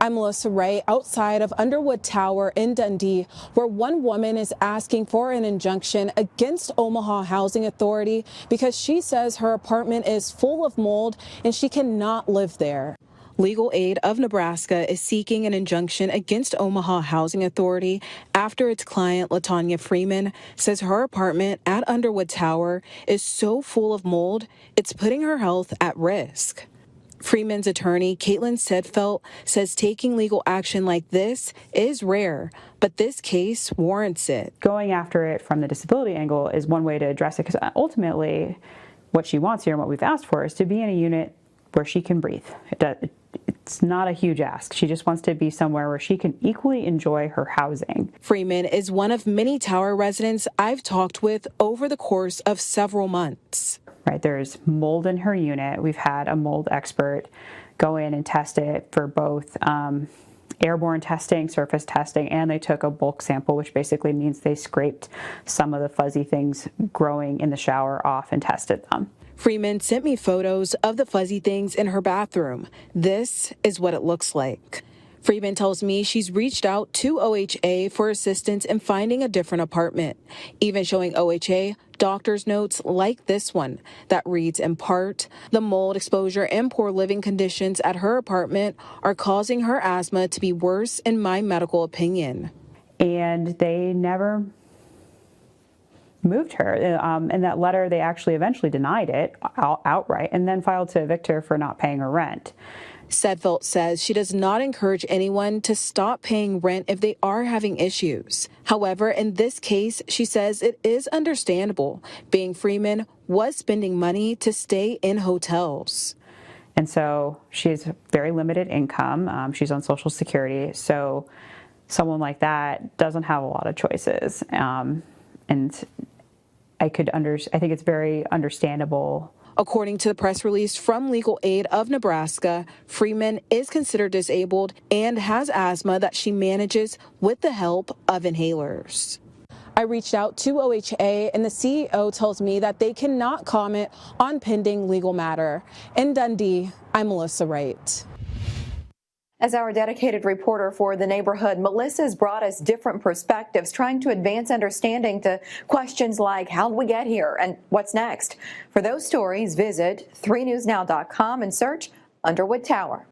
I'm Melissa Ray outside of Underwood Tower in Dundee, where one woman is asking for an injunction against Omaha Housing Authority because she says her apartment is full of mold and she cannot live there. Legal Aid of Nebraska is seeking an injunction against Omaha Housing Authority after its client, LaTanya Freeman, says her apartment at Underwood Tower is so full of mold, it's putting her health at risk. Freeman's attorney, Caitlin Sedfelt, says taking legal action like this is rare, but this case warrants it. Going after it from the disability angle is one way to address it, because ultimately what she wants here and what we've asked for is to be in a unit where she can breathe. It's not a huge ask. She just wants to be somewhere where she can equally enjoy her housing. Freeman is one of many tower residents I've talked with over the course of several months. Right, there's mold in her unit. We've had a mold expert go in and test it for both airborne testing, surface testing, and they took a bulk sample, which basically means they scraped some of the fuzzy things growing in the shower off and tested them. Freeman sent me photos of the fuzzy things in her bathroom. This is what it looks like. Freeman tells me she's reached out to OHA for assistance in finding a different apartment, even showing OHA doctor's notes like this one that reads in part, the mold exposure and poor living conditions at her apartment are causing her asthma to be worse in my medical opinion. And they never moved her. In that letter, they actually eventually denied it outright and then filed to evict her for not paying her rent. Sedfelt says she does not encourage anyone to stop paying rent if they are having issues. However, in this case, she says it is understandable, being Freeman was spending money to stay in hotels. And so she has very limited income. She's on Social Security. So someone like that doesn't have a lot of choices. And I think it's very understandable. According to the press release from Legal Aid of Nebraska, Freeman is considered disabled and has asthma that she manages with the help of inhalers. I reached out to OHA and the CEO tells me that they cannot comment on pending legal matter. In Dundee, I'm Melissa Wright. As our dedicated reporter for the neighborhood, Melissa's brought us different perspectives, trying to advance understanding to questions like how did we get here and what's next? For those stories, visit 3newsnow.com and search Underwood Tower.